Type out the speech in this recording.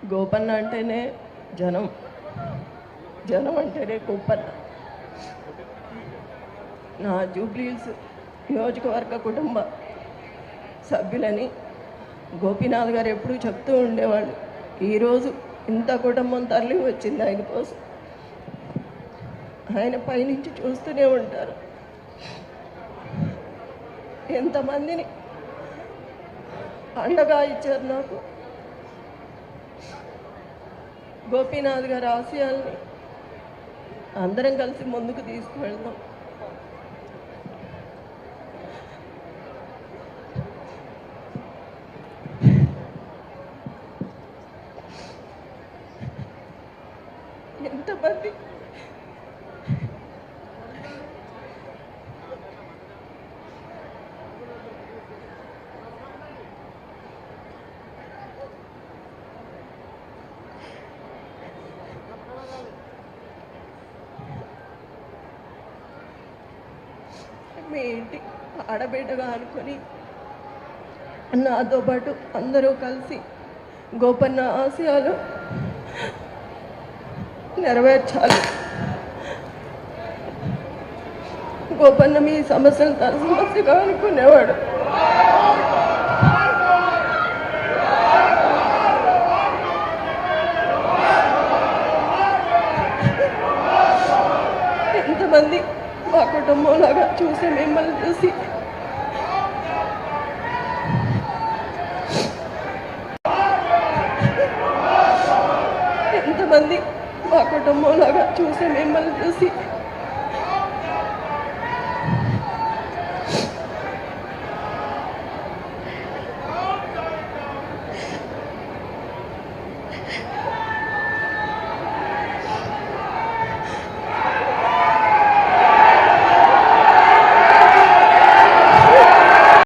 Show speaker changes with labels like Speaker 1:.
Speaker 1: గోపన్న అంటేనే జనం, జనం అంటేనే గోపన్న. నా జూబ్లీహిల్స్ నియోజకవర్గ కుటుంబ సభ్యులని గోపీనాథ్ గారు ఎప్పుడూ చెప్తూ ఉండేవాళ్ళు. ఈరోజు ఇంత కుటుంబం తరలి వచ్చింది ఆయన కోసం. ఆయన పైనుంచి చూస్తూనే ఉంటారు. ఎంతమందిని అండగా ఇచ్చారు నాకు. గోపీనాథ్ గారి ఆశయాల్ని అందరం కలిసి ముందుకు తీసుకువెళ్దాం. ఎంతమంది మీ ఇంటి ఆడబిడ్డగా అనుకొని నాతో పాటు అందరూ కలిసి గోపన్న ఆశయాలు నెరవేర్చాలి. గోపన్న మీ సమస్యలు తన సమస్యగా అనుకునేవాడు. ఎంతమంది మా కుటుంబంలాగా చూసి మిమ్మల్ని చూసి ఎంతమంది మా కుటుంబంలాగా చూసి మిమ్మల్ని చూసి